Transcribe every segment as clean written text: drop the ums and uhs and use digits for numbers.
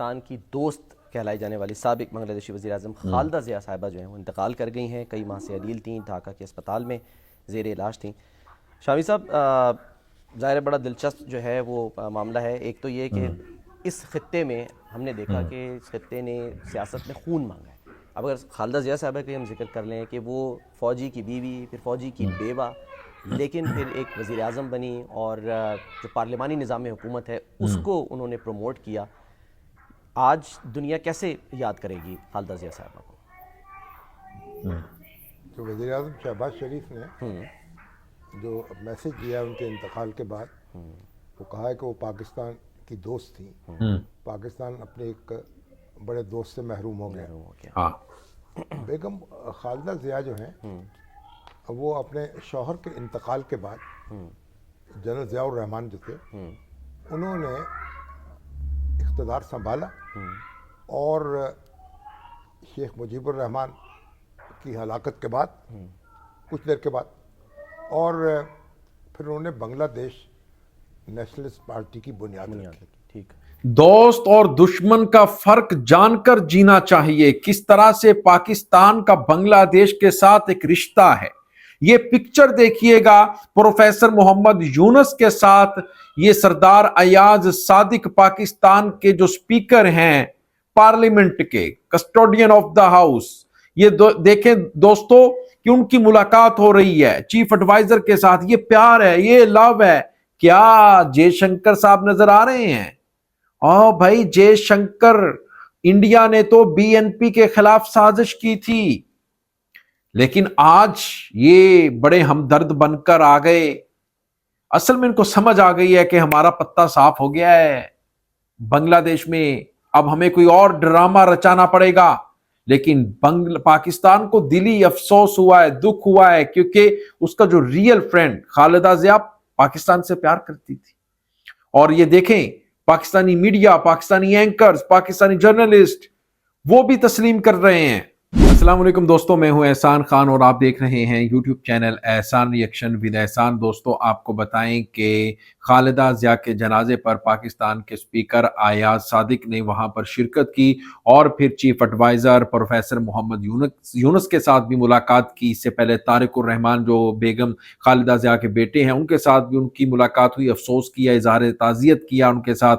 पाकिस्तान की दोस्त कहलाई जाने वाली साबिक बांग्लादेशी वज़ीर आज़म खालिदा ज़िया साहिबा जो हैं वो इंतकाल कर गई हैं। कई माह से अलील थीं, ढाका के अस्पताल में ज़ेर इलाज थीं। शामी साहब, ज़ाहिर बड़ा दिलचस्प जो है वो मामला है। एक तो ये कि इस खित्ते में हमने देखा कि इस खित्ते ने सियासत में खून मांगा है। अब अगर खालिदा ज़िया साहिबा का हम जिक्र कर लें कि वो फ़ौजी की बीवी, फिर फ़ौजी की बेवा, लेकिन फिर एक वज़ीर आज़म बनी और जो पार्लिमानी निज़ाम हुकूमत है उसको उन्होंने प्रमोट किया। आज दुनिया कैसे याद करेगी खालिदा ज़िया साहिबा को? तो वज़ीर आज़म शहबाज शरीफ ने जो मैसेज दिया उनके इंतकाल के बाद, वो कहा है कि वो पाकिस्तान की दोस्त थी। पाकिस्तान अपने एक बड़े दोस्त से महरूम हो गया। हाँ, बेगम खालिदा ज़िया जो हैं वो अपने शौहर के इंतकाल के बाद जनरल ज़ियाउर रहमान जो थे उन्होंने इक़्तिदार संभाला और शेख मुजीबुर रहमान की हलाकत के बाद कुछ देर के बाद और फिर उन्होंने बांग्लादेश नेशनलिस्ट पार्टी की बुनियाद रखी। ठीक। दोस्त और दुश्मन का फर्क जानकर जीना चाहिए। किस तरह से पाकिस्तान का बांग्लादेश के साथ एक रिश्ता है, ये पिक्चर देखिएगा प्रोफेसर मोहम्मद यूनुस के साथ। ये सरदार अयाज सादिक पाकिस्तान के जो स्पीकर हैं पार्लियामेंट के, कस्टोडियन ऑफ द हाउस, ये देखें दोस्तों कि उनकी मुलाकात हो रही है चीफ एडवाइजर के साथ। ये प्यार है, ये लव है क्या? जयशंकर साहब नजर आ रहे हैं? ओ भाई, जयशंकर, इंडिया ने तो बीएनपी के खिलाफ साजिश की थी, लेकिन आज ये बड़े हमदर्द बनकर आ गए। असल में इनको समझ आ गई है कि हमारा पत्ता साफ हो गया है बांग्लादेश में, अब हमें कोई और ड्रामा रचाना पड़ेगा। लेकिन पाकिस्तान को दिली अफसोस हुआ है, दुख हुआ है, क्योंकि उसका जो रियल फ्रेंड खालिदा ज़िया पाकिस्तान से प्यार करती थी। और ये देखें Pakistani media, Pakistani anchors, Pakistani journalist वो भी तस्लीम कर रहे हैं। अस्सलाम वालेकुम दोस्तों, मैं हूं एहसान खान और आप देख रहे हैं यूट्यूब चैनल एहसान रिएक्शन विद एहसान। दोस्तों, आपको बताएं कि खालिदा ज़िया के जनाजे पर पाकिस्तान के स्पीकर अयाज सादिक ने वहां पर शिरकत की और फिर chief adviser professor Mohammad Yunus के साथ भी मुलाकात की। इससे पहले तारिकुर रहमान जो बेगम खालिदा ज़िया के बेटे हैं उनके साथ भी उनकी मुलाकात हुई, अफसोस किया, इजहार ताज़ियत किया उनके साथ।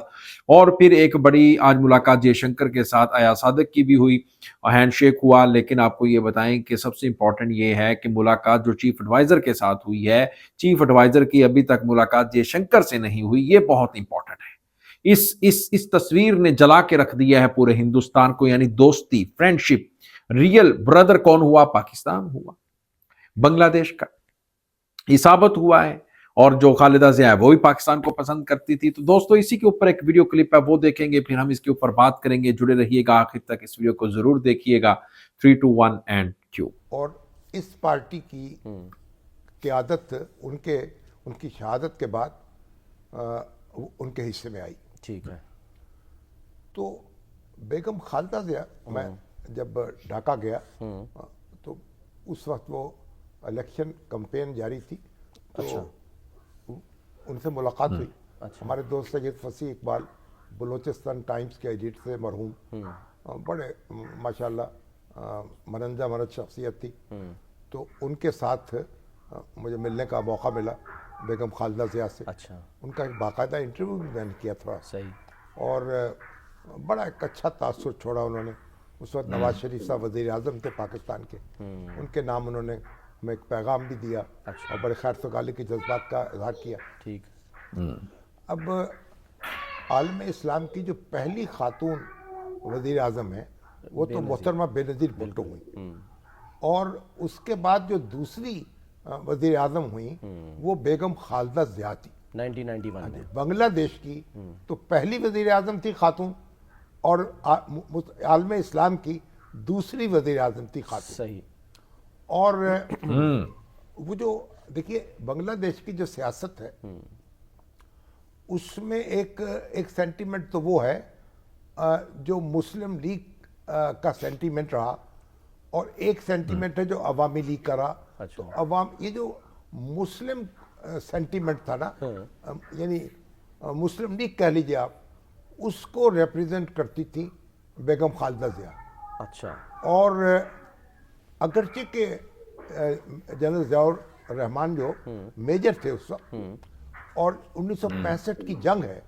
और फिर एक बड़ी आज मुलाकात जयशंकर के साथ अयाज सादिक की भी हुई, हैंडशेक हुआ। लेकिन आपको ये बताएं कि सबसे इंपॉर्टेंट ये है कि मुलाकात जो चीफ एडवाइजर के साथ हुई है, चीफ एडवाइजर की अभी तक मुलाकात जयशंकर से नहीं हुई। ये बहुत इंपॉर्टेंट है। इस तस्वीर ने जला के रख दिया है पूरे हिंदुस्तान को, यानी दोस्ती, फ्रेंडशिप। रियल ब्रदर कौन हुआ? पाकिस्तान हुआ, बांग्लादेश का ये साबित हुआ है। और जो खालिदा ज़िया है वो भी पाकिस्तान को पसंद करती थी। तो दोस्तों, इसी के ऊपर एक वीडियो क्लिप है, वो देखेंगे, फिर हम इसके ऊपर बात करेंगे। जुड़े रहिएगा आखिर तक, इस वीडियो को जरूर देखिएगा। 3, 2, 1 एंड क्यू। और इस पार्टी की क़यादत उनकी शहादत के बाद उनके हिस्से में आई। ठीक है। तो बेगम खालिदा ज़िया, मैं जब ढाका गया तो उस वक्त वो इलेक्शन कैंपेन जारी थी, तो अच्छा। उनसे मुलाकात हुई। अच्छा। हमारे दोस्त सैयद फसी इकबाल, बलोचिस्तान टाइम्स के एडिटर से मरहूम, बड़े माशाल्लाह मनंजा मरद शख्सियत थी। तो उनके साथ मुझे मिलने का मौका मिला बेगम खालिदा ज़िया से। अच्छा। उनका एक बाकायदा इंटरव्यू भी मैंने किया थोड़ा, सही। और बड़ा एक अच्छा तासुर छोड़ा उन्होंने। उस वक्त नवाज शरीफ साहब वज़ीर आज़म थे पाकिस्तान के, उनके नाम उन्होंने हमें एक पैगाम भी दिया। अच्छा। और बड़े खैर सगाली के जज्बात का इजहार किया। ठीक। अब आलम इस्लाम की जो पहली खातून वज़ीर आज़म है वो तो मोहतरमा बेनज़ीर भुट्टो हुई, और उसके बाद जो दूसरी वज़ीर आज़म हुई वो बेगम खालिदा ज़िया थी 1991 में। बांग्लादेश की तो पहली वज़ीर आज़म थी खातून, और आलम इस्लाम की दूसरी वज़ीर आज़म थी खातून। सही। और वो जो देखिए बांग्लादेश की जो सियासत है उसमें एक सेंटीमेंट तो वो है जो मुस्लिम लीग का सेंटीमेंट रहा, और एक सेंटीमेंट है जो अवामी लीग का रहा। अच्छा। तो ये जो मुस्लिम सेंटीमेंट था ना, यानी मुस्लिम लीग कह लीजिए आप, उसको रिप्रेजेंट करती थी बेगम खालिदा जिया। अच्छा। और अगरचे के जनरल ज़ियाउर रहमान जो मेजर थे उस वक्त, और 1965 की जंग है,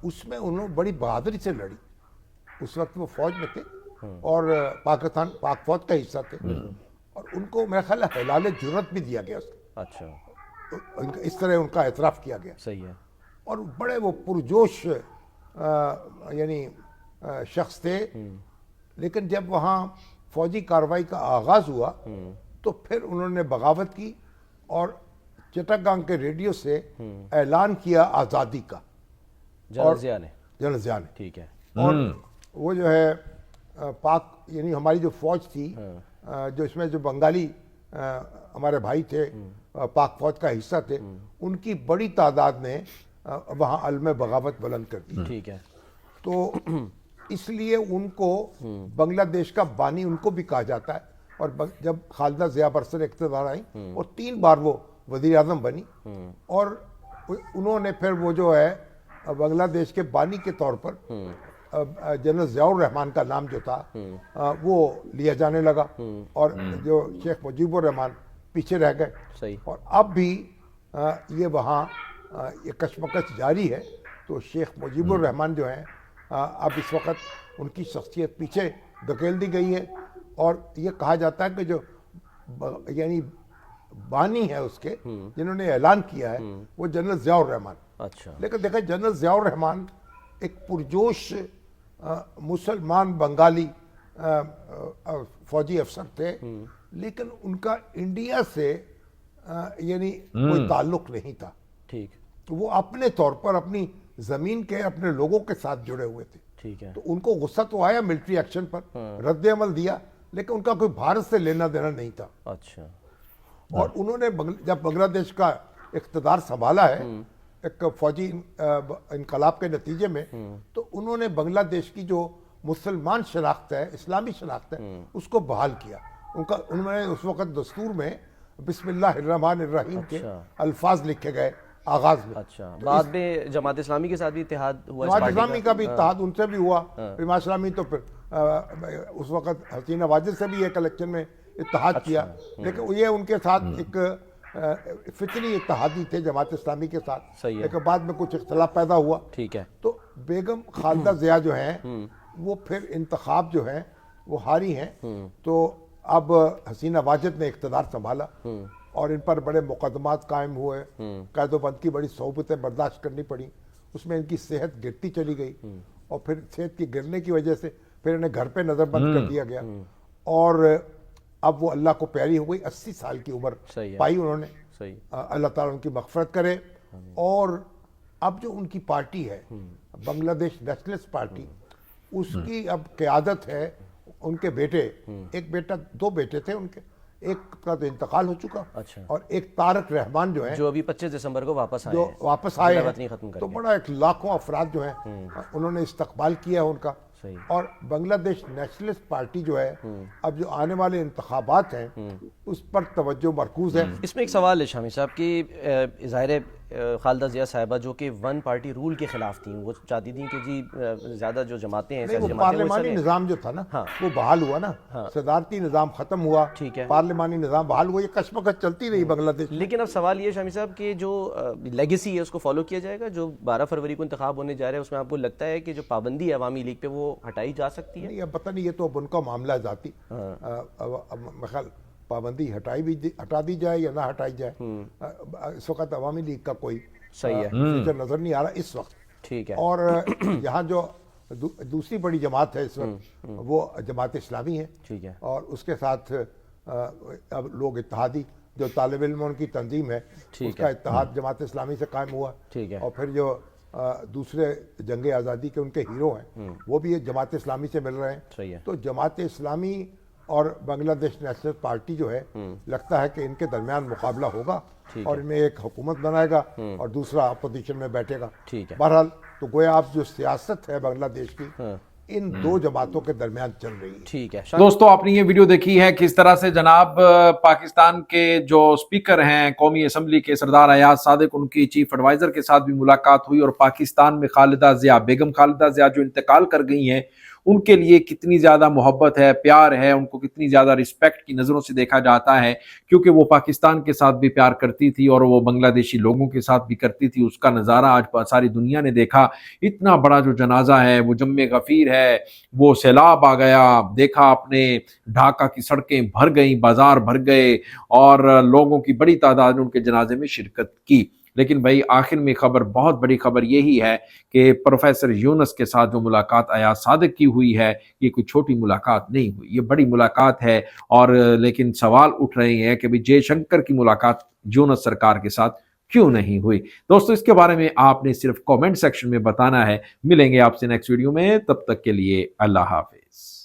उसमें उन्होंने बड़ी बहादुरी से लड़ी। उस वक्त वो फौज में थे और पाकिस्तान पाक फौज का हिस्सा थे, और उनको मेरा ख्याल है हिलाल जुर्रत भी दिया गया उसको। अच्छा। इस तरह उनका एतराफ़ किया गया। सही है। और बड़े वो पुरजोश यानी शख्स थे। लेकिन जब वहाँ फौजी कार्रवाई का आगाज़ हुआ तो फिर उन्होंने बगावत की और चिटगांग के रेडियो से ऐलान किया आज़ादी का। जनरल ज़िया ने। जनरल ज़िया ने। ठीक है। और वो जो है पाक यानी हमारी जो फौज थी, जो इसमें जो बंगाली हमारे भाई थे, पाक फौज का हिस्सा थे, उनकी बड़ी तादाद ने वहाँ अलम बगावत बुलंद कर दी। ठीक है। तो इसलिए उनको बांग्लादेश का बानी उनको भी कहा जाता है। और जब खालिदा जिया बरसर इक़्तिदार आई और 3 बार वो वज़ीर आज़म बनी, और उन्होंने फिर वो जो है बांग्लादेश के बानी के तौर पर जनरल ज़ियाउर रहमान का नाम जो था वो लिया जाने लगा, और जो शेख मुजीबुर रहमान पीछे रह गए। सही। और अब भी ये वहाँ ये कशमकश जारी है। तो शेख मुजीबुर रहमान जो हैं अब इस वक्त उनकी शख्सियत पीछे धकेल दी गई है, और ये कहा जाता है कि जो यानी बानी है उसके, जिन्होंने ऐलान किया है, वो जनरल ज़ियाउर रहमान। अच्छा। लेकिन देखा, जनरल ज़ियाउर रहमान एक पुरजोश मुसलमान बंगाली फौजी अफसर थे, लेकिन उनका इंडिया से यानी कोई ताल्लुक नहीं था। ठीक। तो वो अपने तौर पर अपनी ज़मीन के अपने लोगों के साथ जुड़े हुए थे। ठीक है। तो उनको गुस्सा तो आया मिलिट्री एक्शन पर, रद्द अमल दिया, लेकिन उनका कोई भारत से लेना देना नहीं था। अच्छा। और उन्होंने जब बांग्लादेश का इक़्तिदार संभाला है एक फौजी इनकलाब के नतीजे में, तो उन्होंने बांग्लादेश की जो मुसलमान शनाख्त है, इस्लामी शनाख्त है, उसको बहाल किया। उन्होंने उस वक़्त दस्तूर में बिस्मिल्लाहिर्रहमानिर्रहीम के अल्फाज लिखे गए आगाज में। अच्छा। बाद में जमात इस्लामी के साथ भी इत्तेहाद हुआ? जमात इस्लामी का भी इत्तेहाद उनसे भी हुआ। जमात इस्लामी तो फिर उस वक़्त हसीना वाजिद से भी एक इलेक्शन में इत्तेहाद किया, लेकिन ये उनके साथ एक फितरी इत्तेहादी थे जमात इस्लामी के साथ। लेकिन बाद में कुछ इख्तलाफ पैदा हुआ। ठीक है। तो बेगम खालिदा जिया जो हैं वो फिर इंतखाब जो हैं वो हारी हैं। तो अब हसीना वाजिद ने इख्तिदार संभाला और इन पर बड़े मुकदमात कायम हुए, कैदोबंद की बड़ी सोबतें बर्दाश्त करनी पड़ी। उसमें इनकी सेहत गिरती चली गई, और फिर सेहत की गिरने की वजह से फिर इन्हें घर पे नज़रबंद कर दिया गया। और अब वो अल्लाह को प्यारी हो गई, 80 साल की उम्र पाई उन्होंने। सही। अल्लाह ताला उनकी मग़फ़िरत करे। और अब जो उनकी पार्टी है बांग्लादेश नेशनलिस्ट पार्टी, उसकी अब क़यादत है उनके बेटे, एक बेटा, 2 बेटे थे उनके, एक का तो इंतकाल हो चुका। अच्छा। और एक तारक रहमान जो है, जो अभी 25 दिसंबर को वापस आए, जो वापस आए हैं, खत्म तो बड़ा एक लाखों अफराद जो हैं उन्होंने इस्तकबाल किया उनका। सही। और बांग्लादेश नेशनलिस्ट पार्टी जो है अब जो आने वाले इंतखाबात हैं उस पर तवज्जो मरकूज है। इसमें एक सवाल है शामी साहब कि ज़ाहिर खालिदा जिया साहिबा जो कि वन पार्टी रूल के खिलाफ थी, वो चाहती थी कि जी ज़्यादा जो जमातें हैं, वो पार्लिमानी निज़ाम जो था ना, वो बहाल हुआ ना, सदारती निज़ाम ख़त्म हुआ। ठीक है। पार्लिमानी निज़ाम बहाल हुआ, ये कशमकश चलती रही बांग्लादेश। लेकिन अब सवाल ये शामी साहब कि जो लेगेसी है उसको फॉलो किया जाएगा? जो 12 फरवरी को इंतखाब होने जा रहे हैं, उसमें आपको लगता है कि जो पाबंदी है अवामी लीग पे वो हटाई जा सकती है? नहीं, अब पता नहीं, ये तो अब उनका मामला है ज़ाती। ख्याल पाबंदी हटा दी जाए या ना हटाई जाए, इस वक्त अवामी लीग का कोई सही है नजर नहीं आ रहा इस वक्त। ठीक है। और यहाँ जो दूसरी बड़ी जमात है इस वक्त वो जमात इस्लामी है। ठीक है। और उसके साथ अब लोग इत्तेहादी जो तालिब इल्म उनकी तंजीम है, उसका इत्तेहाद जमात इस्लामी से कायम हुआ। ठीक है। और फिर जो दूसरे जंग आज़ादी के उनके हीरो हैं वो भी जमात इस्लामी से मिल रहे हैं। सही है। तो जमात इस्लामी और बांग्लादेश नेशनल पार्टी जो है, लगता है कि इनके दरमियान मुकाबला होगा और इनमें एक हुकूमत बनाएगा और दूसरा अपोजिशन में बैठेगा। ठीक है। बहरहाल तो गोया आप जो सियासत है बांग्लादेश की, इन दो जमातों के दरमियान चल रही है। ठीक है। दोस्तों, आपने ये वीडियो देखी है किस तरह से जनाब पाकिस्तान के जो स्पीकर हैं कौमी असम्बली के सरदार अयाज सादिक, उनकी चीफ एडवाइजर के साथ भी मुलाकात हुई और पाकिस्तान में खालिदा जिया, बेगम खालिदा जिया जो इंतकाल कर गई हैं, उनके लिए कितनी ज्यादा मोहब्बत है, प्यार है, उनको कितनी ज्यादा रिस्पेक्ट की नजरों से देखा जाता है, क्योंकि वो पाकिस्तान के साथ भी प्यार करती थी और वो बांग्लादेशी लोगों के साथ भी करती थी। उसका नज़ारा आज सारी दुनिया ने देखा। इतना बड़ा जो जनाजा है वो जम्मे गफीर है, वो सैलाब आ गया, देखा आपने, ढाका की सड़कें भर गई, बाजार भर गए और लोगों की बड़ी तादाद ने उनके जनाजे में शिरकत की। लेकिन भाई आखिर में खबर, बहुत बड़ी खबर यही है कि प्रोफेसर यूनुस के साथ जो मुलाकात अयाज सादिक की हुई है, ये कोई छोटी मुलाकात नहीं हुई, ये बड़ी मुलाकात है। और लेकिन सवाल उठ रहे हैं कि भाई जयशंकर की मुलाकात यूनुस सरकार के साथ क्यों नहीं हुई। दोस्तों, इसके बारे में आपने सिर्फ कमेंट सेक्शन में बताना है। मिलेंगे आपसे नेक्स्ट वीडियो में, तब तक के लिए अल्लाह हाफिज।